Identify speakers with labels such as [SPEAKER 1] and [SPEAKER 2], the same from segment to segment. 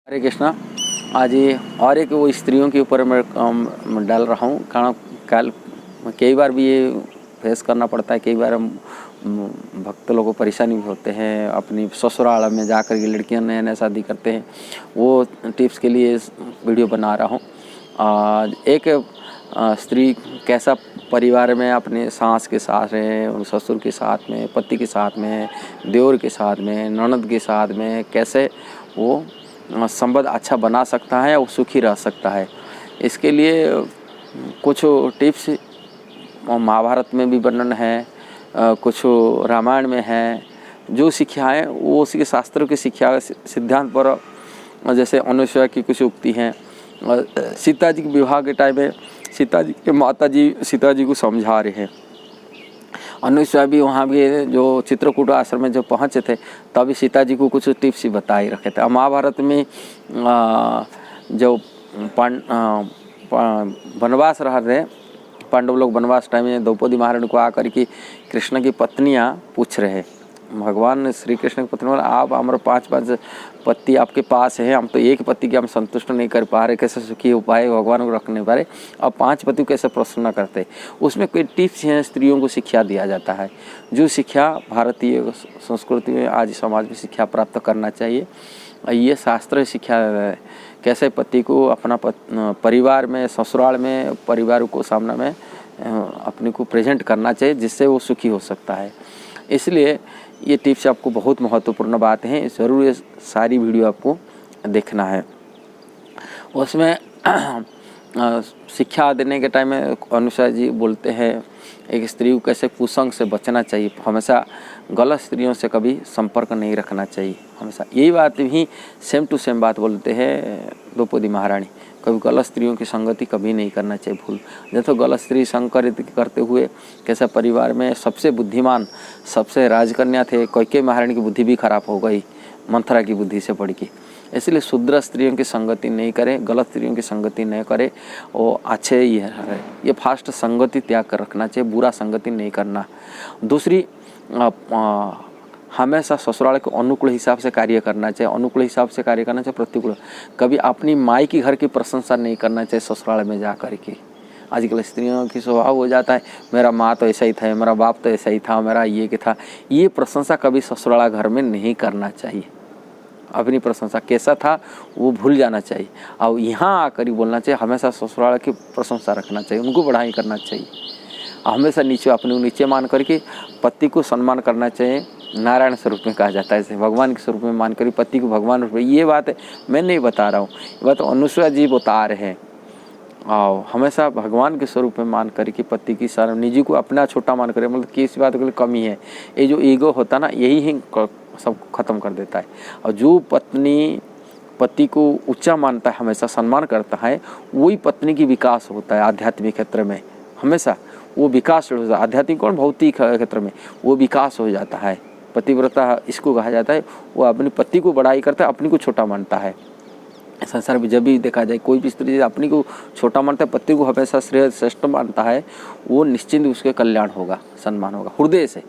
[SPEAKER 1] हरे कृष्णा। आज ये और एक वो स्त्रियों के ऊपर मैं डाल रहा हूँ, कारण कल कई बार भी ये फेस करना पड़ता है। कई बार हम भक्त लोगों को परेशानी भी होते हैं। अपनी ससुराल में जाकर के लड़कियां नए नए शादी करते हैं, वो टिप्स के लिए वीडियो बना रहा हूँ। एक स्त्री कैसा परिवार में अपने सास के साथ रहे, ससुर के साथ में, पति के साथ में, देवर के साथ में, ननद के साथ में, कैसे वो संबंध अच्छा बना सकता है और सुखी रह सकता है। इसके लिए कुछ टिप्स महाभारत में भी वर्णन है, कुछ रामायण में है। जो शिक्षाएँ वो उसी के शास्त्रों की शिक्षा सिद्धांत पर, जैसे अनुसुईया की कुछ उक्ति हैं। सीता जी के विवाह के टाइम में सीता जी के माता जी सीता जी को समझा रहे हैं। अनुसुईया भी वहाँ भी जो चित्रकूट आश्रम में जब पहुँचे थे तभी सीता जी को कुछ टिप्स ही बताए रखे थे। महाभारत में जो वनवास रह रहे पांडव लोग, वनवास टाइम में द्रौपदी महारानी को आकर के कृष्ण की पत्नियाँ पूछ रहे, भगवान श्री कृष्ण की पत्नी बोला, आप हमारे 5 पति आपके पास है, हम तो एक पति के हम संतुष्ट नहीं कर पा रहे, कैसे सुखी उपाय भगवान को रखने पा रहे, अब 5 पति को कैसे प्रसन्न करते। उसमें कोई टिप्स हैं, स्त्रियों को शिक्षा दिया जाता है। जो शिक्षा भारतीय संस्कृति में आज समाज में शिक्षा प्राप्त करना चाहिए, ये शास्त्र शिक्षा है। कैसे पति को अपना परिवार में, ससुराल में, परिवार को सामने में अपने को प्रेजेंट करना चाहिए, जिससे वो सुखी हो सकता है। इसलिए ये टिप्स आपको बहुत महत्वपूर्ण बात है, ज़रूर ये सारी वीडियो आपको देखना है। उसमें शिक्षा देने के टाइम में अनुसुईया जी बोलते हैं एक स्त्री को कैसे कुसंग से बचना चाहिए, हमेशा गलत स्त्रियों से कभी संपर्क नहीं रखना चाहिए। हमेशा यही बात भी सेम टू सेम बात बोलते हैं द्रौपदी महारानी, कभी गलत स्त्रियों की संगति कभी नहीं करना चाहिए, भूल। जैसे गलत स्त्री संग करते हुए कैसा परिवार में सबसे बुद्धिमान, सबसे राजकन्या थे कैकेयी महारानी की बुद्धि भी खराब हो गई मंथरा की बुद्धि से पड़ के। इसलिए शुद्र स्त्रियों की संगति नहीं करें, गलत स्त्रियों की संगति नहीं करें, और अच्छे ये फास्ट संगति त्याग कर रखना चाहिए, बुरा संगति नहीं करना। दूसरी, हमेशा ससुराल के अनुकूल हिसाब से कार्य करना चाहिए, अनुकूल हिसाब से कार्य करना चाहिए, प्रतिकूल कभी अपनी माई की घर की प्रशंसा नहीं करना चाहिए ससुराल में जा कर के। आजकल स्त्रियों की स्वभाव हो जाता है, मेरा माँ तो ऐसा ही था, मेरा बाप तो ऐसा ही था, मेरा ये कि था। ये प्रशंसा कभी ससुराल घर में नहीं करना चाहिए। अपनी प्रशंसा कैसा था वो भूल जाना चाहिए, और यहाँ आकर ही बोलना चाहिए। हमेशा ससुराल की प्रशंसा रखना चाहिए, उनको बढ़ाई करना चाहिए। हमेशा नीचे, अपने को नीचे मान करके पति को सम्मान करना चाहिए। नारायण स्वरूप में कहा जाता है, जैसे भगवान के स्वरूप में मान कर पति को भगवान रूप में। ये बात मैं नहीं बता रहा हूँ, ये बात अनुसुईया जी बता रहे हैं। और हमेशा भगवान के स्वरूप में मान कर के पति की शर्म, निजी को अपना छोटा मान करे, मतलब किस बात के लिए कमी है, ये जो ईगो होता ना, यही ही सब खत्म कर देता है। और जो पत्नी पति को ऊंचा मानता है, हमेशा सम्मान करता है, वही पत्नी की विकास होता है आध्यात्मिक क्षेत्र में। हमेशा वो विकास हो जाता है, आध्यात्मिक और भौतिक क्षेत्र में वो विकास हो जाता है। पतिव्रता इसको कहा जाता है, वो अपने पति को बड़ाई करता है, अपनी को छोटा मानता है। संसार में जब भी देखा जाए, कोई भी स्त्री अपनी को छोटा मानता है, पति को हमेशा श्रेष्ठ मानता है, वो निश्चिंत उसके कल्याण होगा, सम्मान होगा। हृदय से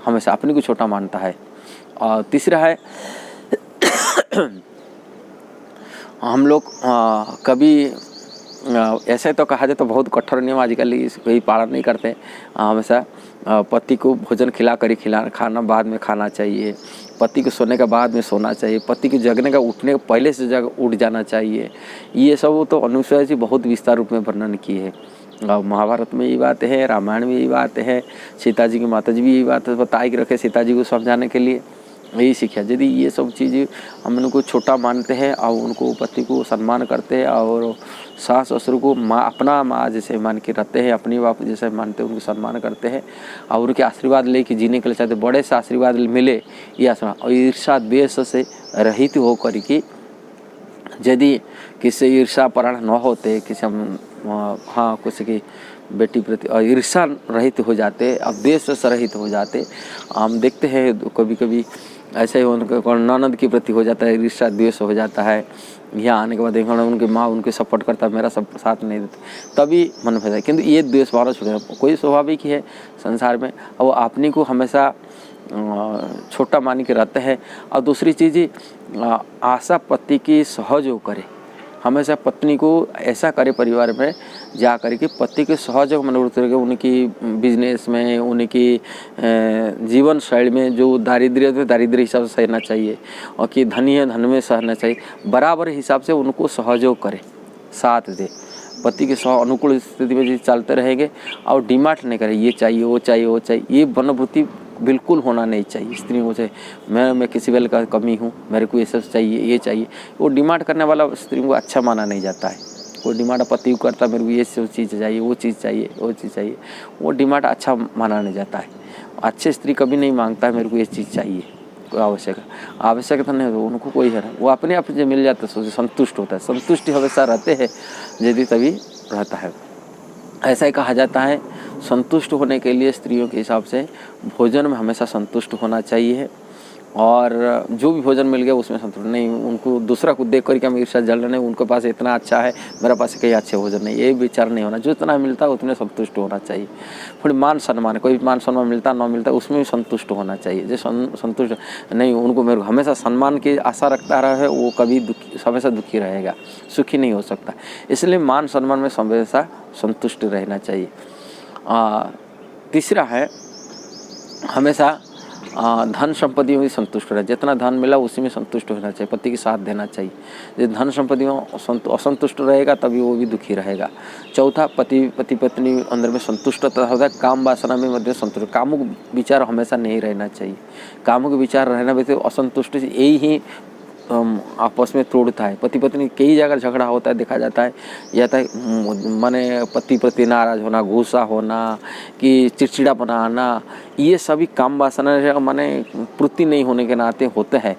[SPEAKER 1] हमेशा अपनी को छोटा मानता है। और तीसरा है हम लोग कभी ऐसे तो कहा जाए तो बहुत कठोर नियम आजकल कोई पालन नहीं करते। हमेशा पति को भोजन खाना बाद में खाना चाहिए, पति को सोने के बाद में सोना चाहिए, पति को जगने का उठने के पहले से उठ जाना चाहिए। ये सब तो अनुसुईया जी बहुत विस्तार रूप में वर्णन की है। महाभारत में यही बात है, रामायण में यही बात है, सीता जी की माता जी भी यही बात बताई रखे सीता जी को समझाने के लिए, यही सीखा। यदि ये सब चीज़ें हम उनको छोटा मानते हैं और उनको पति को सम्मान करते हैं, और सास ससुर को माँ, अपना माँ जैसे मान के रहते हैं, अपनी बाप जैसे मानते हैं, उनको सम्मान करते हैं, और उनके आशीर्वाद लेके जीने के लिए चाहते, बड़े से आशीर्वाद मिले ये आशीर्वाद। और ईर्षा द्वेष से रहित हो करके, यदि किसी ईर्षा परायण न होते, किसी किसी की बेटी प्रति ईर्षा रहित हो जाते, अब द्वेष से रहित हो जाते। हम देखते हैं कभी कभी ऐसे ही उनके ननद की प्रति हो जाता है, ईर्षा द्वेष हो जाता है। यहाँ आने के बाद देखा उनकी माँ उनके सपोर्ट करता है, मेरा सब साथ नहीं देते, तभी मन में जाए। किंतु ये द्वेष भावना छूट, कोई स्वाभाविक ही है संसार में। और वो अपनी को हमेशा छोटा मान के रहते हैं। और दूसरी चीज़ आशा पति की सहयोग करे, हमेशा पत्नी को ऐसा करे परिवार में जा कर के पति के सहयोग मनोरथ करके उनकी बिजनेस में, उनकी जीवन शैली में जो दारिद्र्य है दारिद्र्य हिसाब से सहना चाहिए, और कि धनी है धन में सहना चाहिए, बराबर हिसाब से उनको सहयोग करे, साथ दे। पति के अनुकूल स्थिति में चलते रहेंगे और डिमांड नहीं करे ये चाहिए वो चाहिए वो चाहिए, ये मनोवृत्ति बिल्कुल होना नहीं चाहिए स्त्रियों से। मैं किसी वेल का कमी हूँ, मेरे को ये सब चाहिए ये चाहिए, वो डिमांड करने वाला स्त्रियों को अच्छा माना नहीं जाता है। वो डिमांड पति को करता मेरे को ये सब चीज़ चाहिए वो चीज़ चाहिए वो चीज़ चाहिए, वो डिमांड अच्छा माना नहीं जाता है। अच्छे स्त्री कभी नहीं मांगता है मेरे को ये चीज़ चाहिए, कोई आवश्यकता नहीं हो उनको कोई है, वो अपने आप जो मिल जाता है सोचे संतुष्ट होता है। संतुष्टि हमेशा रहते हैं यदि तभी रहता है। ऐसा ही कहा जाता है संतुष्ट होने के लिए स्त्रियों के हिसाब से भोजन में हमेशा संतुष्ट होना चाहिए, और जो भी भोजन मिल गया उसमें संतुष्ट नहीं, उनको दूसरा को देख करके हम ईर्ष्या जल रहे नहीं, उनके पास इतना अच्छा है मेरे पास कहीं अच्छे भोजन नहीं, ये विचार नहीं होना। जो इतना मिलता है उतने संतुष्ट होना चाहिए। फिर मान सम्मान, कोई मान सम्मान मिलता ना मिलता उसमें भी संतुष्ट होना चाहिए। जो संतुष्ट नहीं, उनको मेरे को हमेशा सम्मान की आशा रखता रहे वो कभी दुखी हमेशा दुखी रहेगा, सुखी नहीं हो सकता। इसलिए मान सम्मान में हमेशा संतुष्ट रहना चाहिए। तीसरा है हमेशा धन संपत्ति में भी संतुष्ट रहे, जितना धन मिला उसी में संतुष्ट होना चाहिए, पति के साथ देना चाहिए। यदि धन संपत्ति में असंतुष्ट रहेगा तभी वो भी दुखी रहेगा। चौथा पति पत्नी अंदर में संतुष्टता होता है, काम वासना में मध्य संतुष्ट, कामुक विचार हमेशा नहीं रहना चाहिए। कामुक विचार रहना वैसे असंतुष्ट यही ही आपस में तोड़ता है। पति पत्नी कई जगह झगड़ा होता है, देखा जाता है, या तो माने पति प्रति नाराज होना, गुस्सा होना, कि चिड़चिड़ा बनाना, ये सभी काम वासना माने पूर्ति नहीं होने के नाते होते हैं।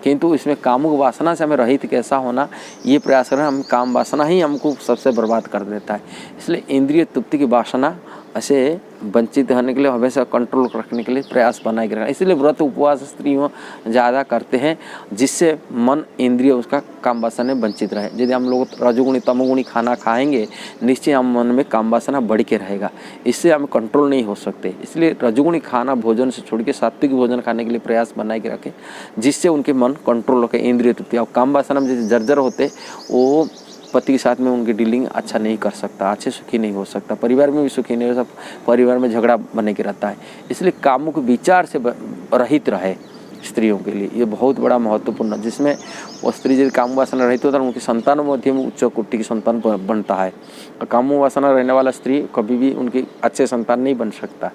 [SPEAKER 1] किंतु इसमें कामुक वासना से हमें रहित कैसा होना, ये प्रयास करना, हम काम वासना ही हमको सबसे बर्बाद कर देता है। इसलिए इंद्रिय तृप्ति की वासना ऐसे वंचित होने के लिए हमेशा कंट्रोल रखने के लिए प्रयास बनाए रखना। इसलिए व्रत उपवास स्त्रियों ज़्यादा करते हैं, जिससे मन इंद्रिय उसका काम वासना में वंचित रहे। यदि हम लोग रजोगुणी तमोगुणी खाना खाएंगे निश्चय हम मन में काम वासना बढ़ के रहेगा, इससे हम कंट्रोल नहीं हो सकते। इसलिए रजोगुणी खाना भोजन से छोड़ के सात्विक भोजन खाने के लिए प्रयास बनाए के रखें, जिससे उनके मन कंट्रोल होकर इंद्रिय तृप्ति। और काम वासना में जैसे जर्जर होते वो पति के साथ में उनकी डीलिंग अच्छा नहीं कर सकता, अच्छे सुखी नहीं हो सकता, परिवार में भी सुखी नहीं हो सकता, परिवार में झगड़ा बने के रहता है। इसलिए कामुक विचार से रहित रहे स्त्रियों के लिए, ये बहुत बड़ा महत्वपूर्ण, जिसमें वो स्त्री यदि काम वासना रहित होता है उनकी संतान मध्य में उच्च कोटि की संतान बनता है। काम वासना रहने वाला स्त्री कभी भी उनकी अच्छे संतान नहीं बन सकता।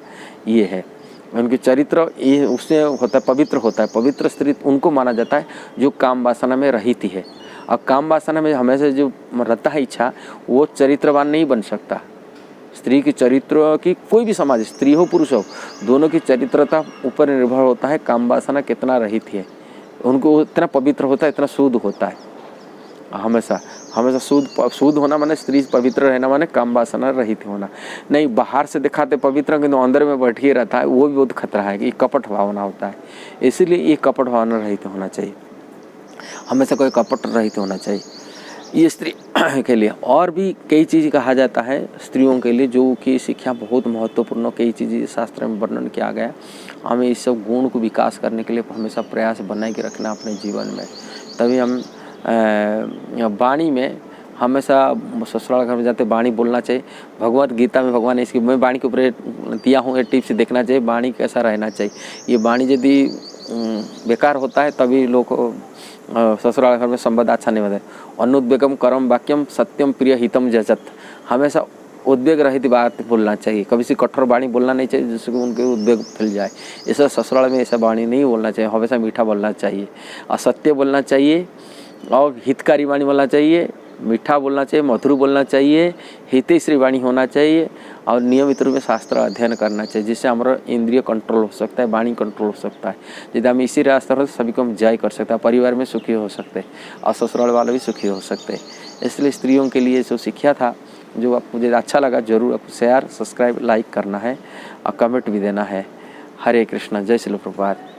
[SPEAKER 1] ये है उनके चरित्र, ये उससे होता है पवित्र होता है। पवित्र स्त्री उनको माना जाता है जो काम वासना में रहित है। और काम वासना में हमेशा जो रहता है इच्छा, वो चरित्रवान नहीं बन सकता। स्त्री की चरित्र की कोई भी समाज, स्त्री हो पुरुष हो, दोनों की चरित्रता ऊपर निर्भर होता है काम वासना कितना रहित है। उनको इतना पवित्र होता है, इतना शुद्ध होता है। हमेशा शुद्ध होना माने स्त्री पवित्र रहना माने काम वासना रहित होना नहीं। बाहर से दिखाते पवित्र किंतु अंदर में बैठिए रहता है, वो भी बहुत खतरा है कि कपट भावना होता है। इसीलिए ये कपट भावना रहित होना चाहिए, हमेशा कोई कपट रहित होना चाहिए ये स्त्री के लिए। और भी कई चीज़ कहा जाता है स्त्रियों के लिए, जो कि शिक्षा बहुत महत्वपूर्ण, कई चीज़ें शास्त्र में वर्णन किया गया। हमें इस सब गुण को विकास करने के लिए हमेशा प्रयास बनाए के रखना अपने जीवन में, तभी हम वाणी में हमेशा ससुराल घर में जाते वाणी बोलना चाहिए। भगवत गीता में भगवान ने इसकी, मैं वाणी के ऊपर दिया हूँ, ये टिप्स देखना चाहिए वाणी कैसा रहना चाहिए। ये वाणी यदि बेकार होता है तभी लोग ससुराल घर में संबंध अच्छा नहीं होता है। अनुद्वेगम करम वाक्यम सत्यम प्रिय हितम जजत, हमेशा उद्वेग रहित बात बोलना चाहिए, कभी से कठोर वाणी बोलना नहीं चाहिए जिससे उनके उद्वेग फैल जाए। ऐसा ससुराल में ऐसा वाणी नहीं बोलना चाहिए, हमेशा मीठा बोलना चाहिए, असत्य बोलना चाहिए, और हितकारी वाणी बोलना चाहिए, मीठा बोलना चाहिए, मधुर बोलना चाहिए, हितैषी वाणी होना चाहिए, और नियमित रूप में शास्त्र अध्ययन करना चाहिए, जिससे हमारा इंद्रिय कंट्रोल हो सकता है, वाणी कंट्रोल हो सकता है। यदि हम इसी रास्ते पर सभी को हम जय कर सकते हैं, परिवार में सुखी हो सकते हैं और ससुराल वाले भी सुखी हो सकते हैं। इसलिए स्त्रियों के लिए जो शिक्षा था, जो आपको मुझे अच्छा लगा, जरूर आपको शेयर सब्सक्राइब लाइक करना है और कमेंट भी देना है। हरे कृष्णा, जय श्री प्रभुपाद।